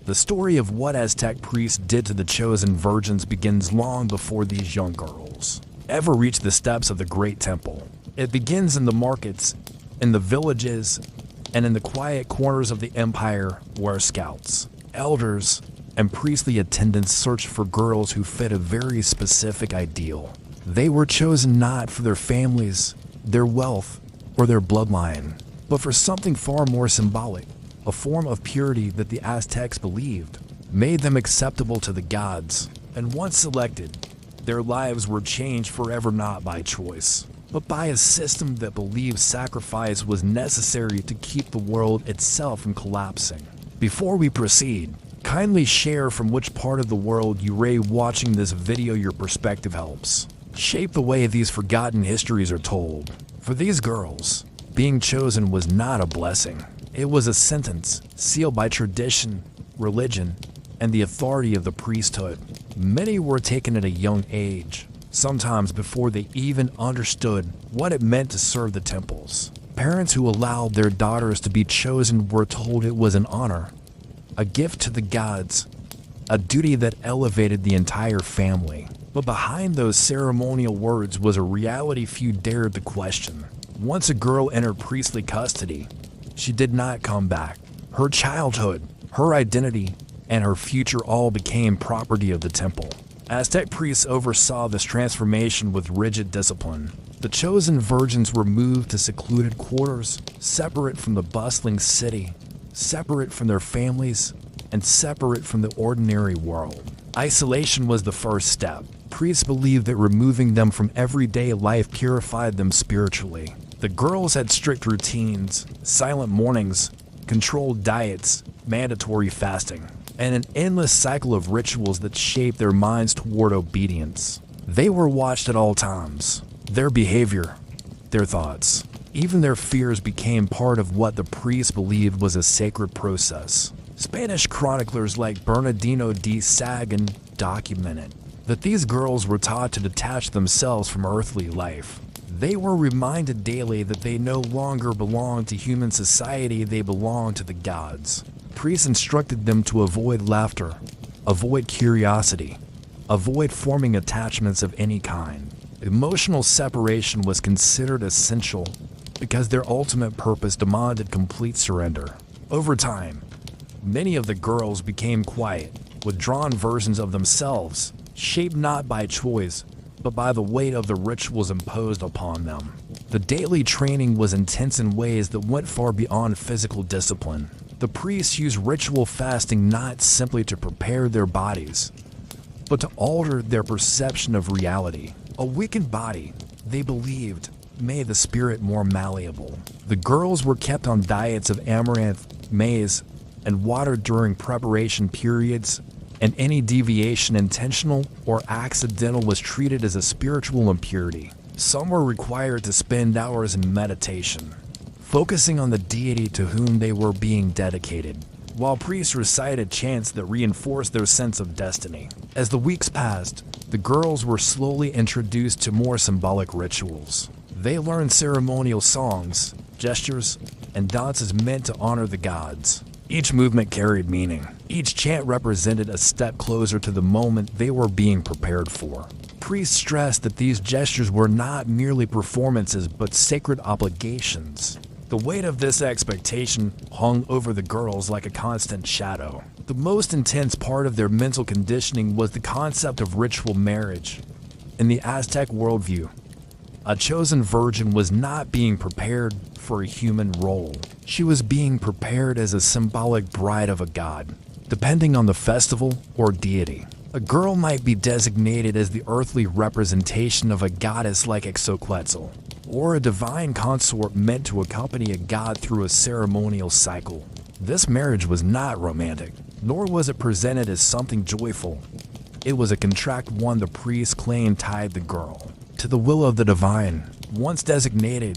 The story of what Aztec priests did to the chosen virgins begins long before these young girls ever reach the steps of the great temple. It begins in the markets, in the villages, and in the quiet corners of the empire where scouts, elders, and priestly attendants searched for girls who fit a very specific ideal. They were chosen not for their families, their wealth, or their bloodline, but for something far more symbolic, a form of purity that the Aztecs believed made them acceptable to the gods. And once selected, their lives were changed forever, not by choice, but by a system that believed sacrifice was necessary to keep the world itself from collapsing. Before we proceed, kindly share from which part of the world you ray watching this video. Your perspective helps shape the way these forgotten histories are told. For these girls, being chosen was not a blessing. It was a sentence sealed by tradition, religion, and the authority of the priesthood. Many were taken at a young age, sometimes before they even understood what it meant to serve the temples. Parents who allowed their daughters to be chosen were told it was an honor, a gift to the gods, a duty that elevated the entire family. But behind those ceremonial words was a reality few dared to question. Once a girl entered priestly custody, she did not come back. Her childhood, her identity, and her future all became property of the temple. Aztec priests oversaw this transformation with rigid discipline. The chosen virgins were moved to secluded quarters, separate from the bustling city, separate from their families, and separate from the ordinary world. Isolation was the first step. Priests believed that removing them from everyday life purified them spiritually. The girls had strict routines, silent mornings, controlled diets, mandatory fasting, and an endless cycle of rituals that shaped their minds toward obedience. They were watched at all times. Their behavior, their thoughts, even their fears became part of what the priests believed was a sacred process. Spanish chroniclers like Bernardino de Sahagún documented that these girls were taught to detach themselves from earthly life. They were reminded daily that they no longer belonged to human society, they belonged to the gods. Priests instructed them to avoid laughter, avoid curiosity, avoid forming attachments of any kind. Emotional separation was considered essential because their ultimate purpose demanded complete surrender. Over time, many of the girls became quiet, withdrawn versions of themselves, shaped not by choice, but by the weight of the rituals imposed upon them. The daily training was intense in ways that went far beyond physical discipline. The priests used ritual fasting not simply to prepare their bodies, but to alter their perception of reality. A weakened body, they believed, made the spirit more malleable. The girls were kept on diets of amaranth, maize, and water during preparation periods, and any deviation, intentional or accidental, was treated as a spiritual impurity. Some were required to spend hours in meditation, focusing on the deity to whom they were being dedicated, while priests recited chants that reinforced their sense of destiny. As the weeks passed, the girls were slowly introduced to more symbolic rituals. They learned ceremonial songs, gestures, and dances meant to honor the gods. Each movement carried meaning. Each chant represented a step closer to the moment they were being prepared for. Priests stressed that these gestures were not merely performances but sacred obligations. The weight of this expectation hung over the girls like a constant shadow. The most intense part of their mental conditioning was the concept of ritual marriage. In the Aztec worldview, a chosen virgin was not being prepared for a human role. She was being prepared as a symbolic bride of a god, depending on the festival or deity. A girl might be designated as the earthly representation of a goddess like Quetzalcoatl, or a divine consort meant to accompany a god through a ceremonial cycle. This marriage was not romantic, nor was it presented as something joyful. It was a contract one the priest claimed tied the girl to the will of the divine. Once designated,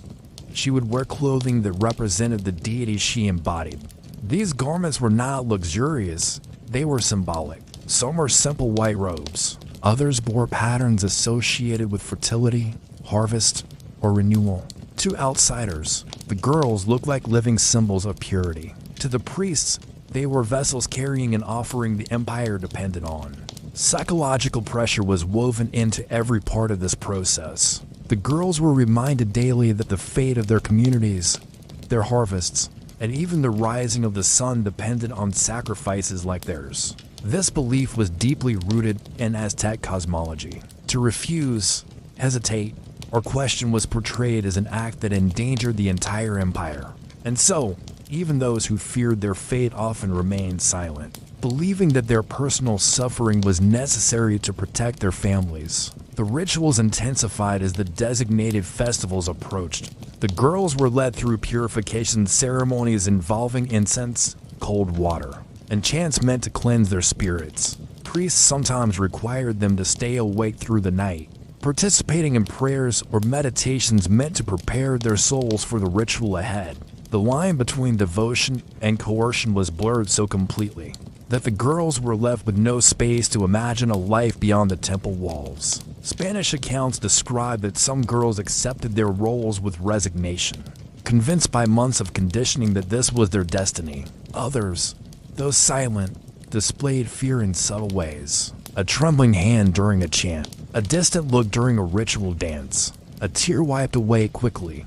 she would wear clothing that represented the deity she embodied. These garments were not luxurious, they were symbolic. Some were simple white robes. Others bore patterns associated with fertility, harvest, or renewal. To outsiders, the girls looked like living symbols of purity. To the priests, They were vessels carrying an offering the empire depended on. Psychological pressure was woven into every part of this process. The girls were reminded daily that the fate of their communities, their harvests, and even the rising of the sun depended on sacrifices like theirs. This belief was deeply rooted in Aztec cosmology. To refuse, hesitate, or question was portrayed as an act that endangered the entire empire. And so, even those who feared their fate often remained silent, believing that their personal suffering was necessary to protect their families. The rituals intensified as the designated festivals approached. The girls were led through purification ceremonies involving incense, cold water, and chants meant to cleanse their spirits. Priests sometimes required them to stay awake through the night, participating in prayers or meditations meant to prepare their souls for the ritual ahead. The line between devotion and coercion was blurred so completely that the girls were left with no space to imagine a life beyond the temple walls. Spanish accounts describe that some girls accepted their roles with resignation, convinced by months of conditioning that this was their destiny. Others, though silent, displayed fear in subtle ways. A trembling hand during a chant, a distant look during a ritual dance, a tear wiped away quickly,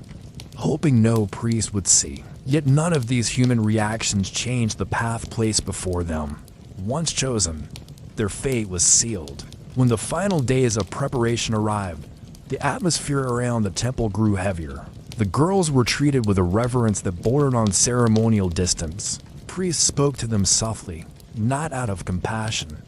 hoping no priest would see. Yet none of these human reactions changed the path placed before them. Once chosen, their fate was sealed. When the final days of preparation arrived, the atmosphere around the temple grew heavier. The girls were treated with a reverence that bordered on ceremonial distance. Priests spoke to them softly, not out of compassion,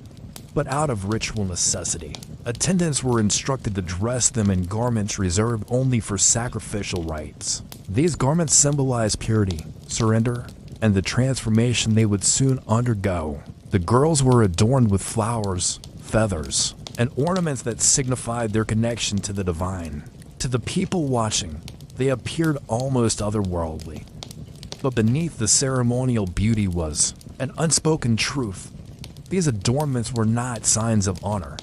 but out of ritual necessity. Attendants were instructed to dress them in garments reserved only for sacrificial rites. These garments symbolized purity, surrender, and the transformation they would soon undergo. The girls were adorned with flowers, feathers, and ornaments that signified their connection to the divine. To the people watching, they appeared almost otherworldly. But beneath the ceremonial beauty was an unspoken truth. These adornments were not signs of honor.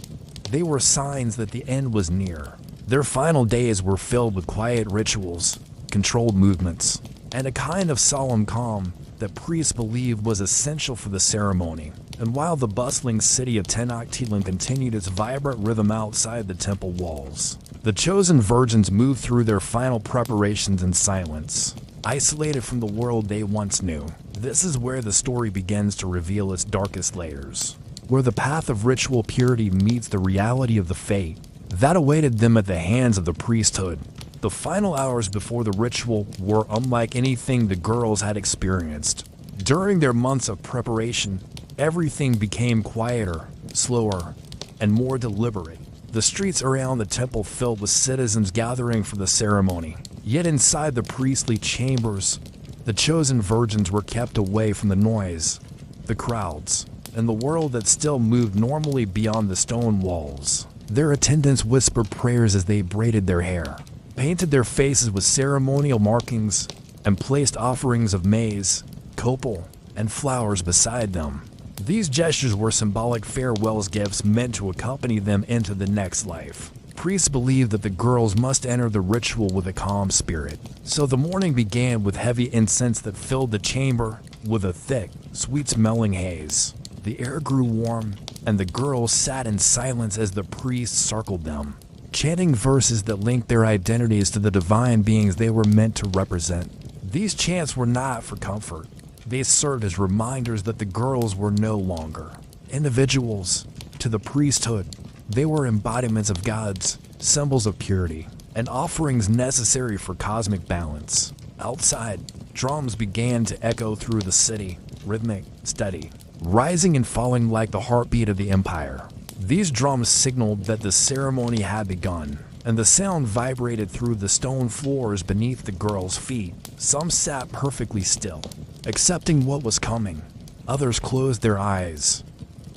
They were signs that the end was near. Their final days were filled with quiet rituals, controlled movements, and a kind of solemn calm that priests believed was essential for the ceremony. And while the bustling city of Tenochtitlan continued its vibrant rhythm outside the temple walls, the chosen virgins moved through their final preparations in silence, isolated from the world they once knew. This is where the story begins to reveal its darkest layers, where the path of ritual purity meets the reality of the fate that awaited them at the hands of the priesthood. The final hours before the ritual were unlike anything the girls had experienced. During their months of preparation, everything became quieter, slower, and more deliberate. The streets around the temple filled with citizens gathering for the ceremony. Yet inside the priestly chambers, the chosen virgins were kept away from the noise, the crowds, and the world that still moved normally beyond the stone walls. Their attendants whispered prayers as they braided their hair, painted their faces with ceremonial markings, and placed offerings of maize, copal, and flowers beside them. These gestures were symbolic farewells gifts meant to accompany them into the next life. Priests believed that the girls must enter the ritual with a calm spirit. So the morning began with heavy incense that filled the chamber with a thick, sweet-smelling haze. The air grew warm, and the girls sat in silence as the priests circled them, chanting verses that linked their identities to the divine beings they were meant to represent. These chants were not for comfort. They served as reminders that the girls were no longer individuals to the priesthood. They were embodiments of gods, symbols of purity, and offerings necessary for cosmic balance. Outside, drums began to echo through the city, rhythmic, steady, rising and falling like the heartbeat of the empire. These drums signaled that the ceremony had begun, and the sound vibrated through the stone floors beneath the girls' feet. Some sat perfectly still, accepting what was coming. Others closed their eyes,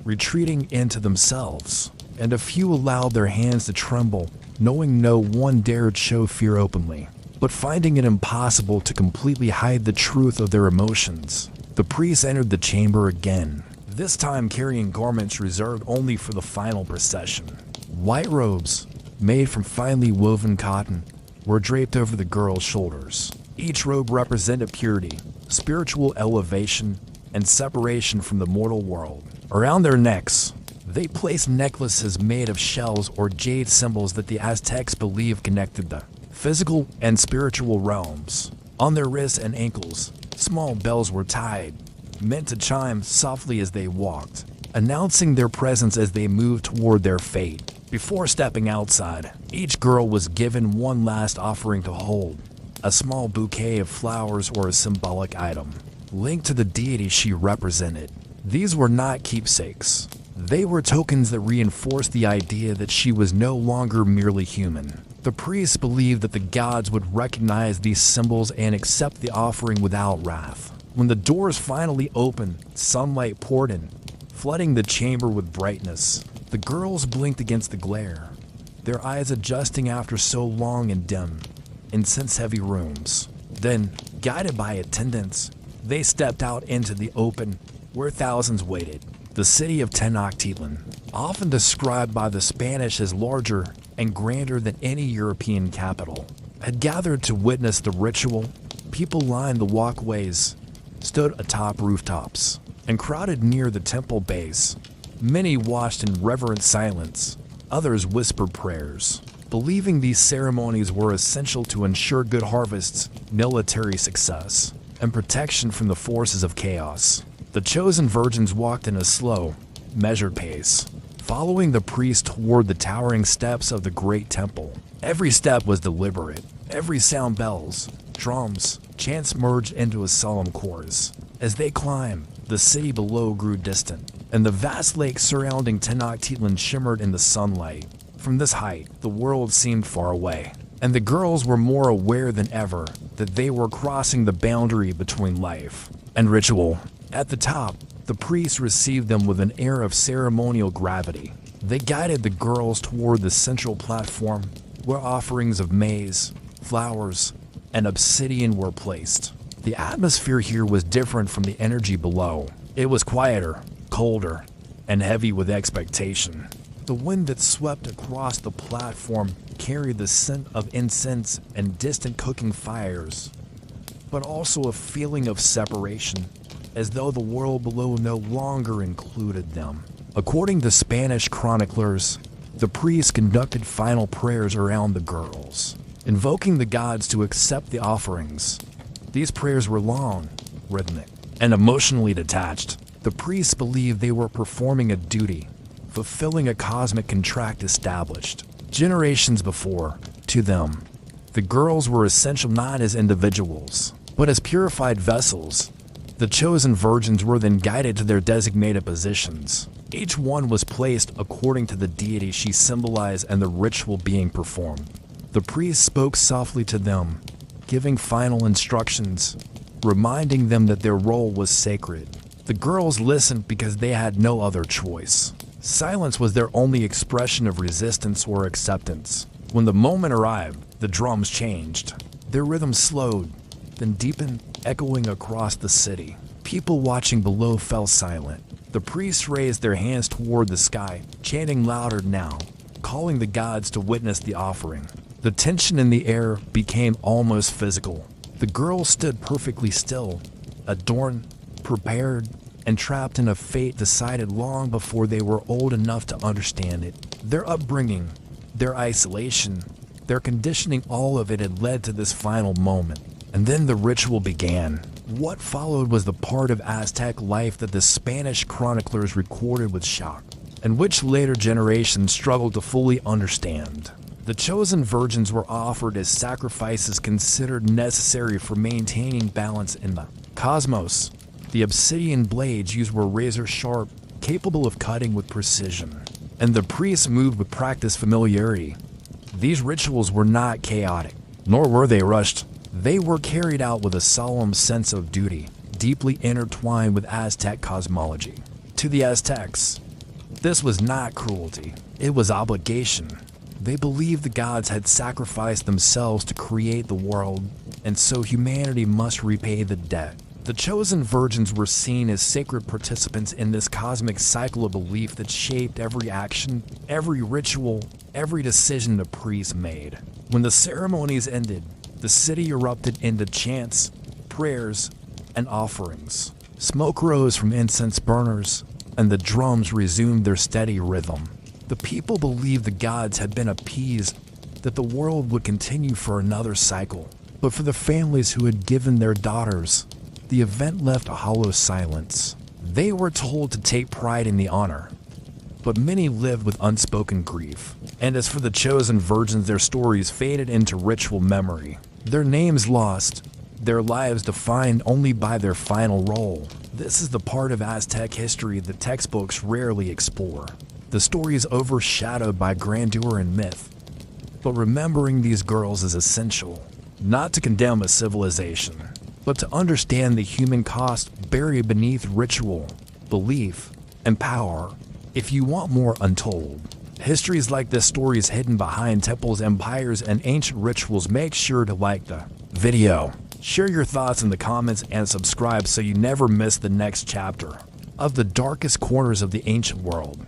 retreating into themselves, and a few allowed their hands to tremble, knowing no one dared show fear openly, but finding it impossible to completely hide the truth of their emotions. The priests entered the chamber again, this time carrying garments reserved only for the final procession. White robes, made from finely woven cotton, were draped over the girls' shoulders. Each robe represented purity, spiritual elevation, and separation from the mortal world. Around their necks, they placed necklaces made of shells or jade symbols that the Aztecs believed connected the physical and spiritual realms. On their wrists and ankles, small bells were tied, meant to chime softly as they walked, announcing their presence as they moved toward their fate. Before stepping outside, each girl was given one last offering to hold, a small bouquet of flowers or a symbolic item, linked to the deity she represented. These were not keepsakes. They were tokens that reinforced the idea that she was no longer merely human. The priests believed that the gods would recognize these symbols and accept the offering without wrath. When the doors finally opened, sunlight poured in, flooding the chamber with brightness. The girls blinked against the glare, their eyes adjusting after so long in dim, incense-heavy rooms. Then, guided by attendants, they stepped out into the open, where thousands waited. The city of Tenochtitlan, often described by the Spanish as larger and grander than any European capital, had gathered to witness the ritual. People lined the walkways, stood atop rooftops, and crowded near the temple base. Many watched in reverent silence, others whispered prayers, believing these ceremonies were essential to ensure good harvests, military success, and protection from the forces of chaos. The chosen virgins walked in a slow, measured pace, following the priest toward the towering steps of the great temple. Every step was deliberate. Every sound, bells, drums, chants merged into a solemn chorus. As they climbed, the city below grew distant, and the vast lake surrounding Tenochtitlan shimmered in the sunlight. From this height, the world seemed far away, and the girls were more aware than ever that they were crossing the boundary between life and ritual. At the top, the priests received them with an air of ceremonial gravity. They guided the girls toward the central platform, where offerings of maize, flowers, and obsidian were placed. The atmosphere here was different from the energy below. It was quieter, colder, and heavy with expectation. The wind that swept across the platform carried the scent of incense and distant cooking fires, but also a feeling of separation, as though the world below no longer included them. According to Spanish chroniclers, the priests conducted final prayers around the girls, invoking the gods to accept the offerings. These prayers were long, rhythmic, and emotionally detached. The priests believed they were performing a duty, fulfilling a cosmic contract established generations before. To them, the girls were essential not as individuals, but as purified vessels. The chosen virgins were then guided to their designated positions. Each one was placed according to the deity she symbolized and the ritual being performed. The priest spoke softly to them, giving final instructions, reminding them that their role was sacred. The girls listened because they had no other choice. Silence was their only expression of resistance or acceptance. When the moment arrived, the drums changed. Their rhythm slowed, then deepened, echoing across the city. People watching below fell silent. The priests raised their hands toward the sky, chanting louder now, calling the gods to witness the offering. The tension in the air became almost physical. The girls stood perfectly still, adorned, prepared, and trapped in a fate decided long before they were old enough to understand it. Their upbringing, their isolation, their conditioning, all of it had led to this final moment. And then the ritual began. What followed was the part of Aztec life that the Spanish chroniclers recorded with shock, and which later generations struggled to fully understand. The chosen virgins were offered as sacrifices considered necessary for maintaining balance in the cosmos. The obsidian blades used were razor-sharp, capable of cutting with precision, and the priests moved with practiced familiarity. These rituals were not chaotic, nor were they rushed. They were carried out with a solemn sense of duty, deeply intertwined with Aztec cosmology. To the Aztecs, this was not cruelty, it was obligation. They believed the gods had sacrificed themselves to create the world, and so humanity must repay the debt. The chosen virgins were seen as sacred participants in this cosmic cycle of belief that shaped every action, every ritual, every decision the priests made. When the ceremonies ended, the city erupted into chants, prayers, and offerings. Smoke rose from incense burners, and the drums resumed their steady rhythm. The people believed the gods had been appeased, that the world would continue for another cycle. But for the families who had given their daughters, the event left a hollow silence. They were told to take pride in the honor, but many lived with unspoken grief. And as for the chosen virgins, their stories faded into ritual memory. Their names lost, their lives defined only by their final role. This is the part of Aztec history that textbooks rarely explore. The story is overshadowed by grandeur and myth, but remembering these girls is essential, not to condemn a civilization, but to understand the human cost buried beneath ritual, belief, and power. If you want more untold histories like this, stories hidden behind temples, empires, and ancient rituals, make sure to like the video, share your thoughts in the comments, and subscribe so you never miss the next chapter of the darkest corners of the ancient world.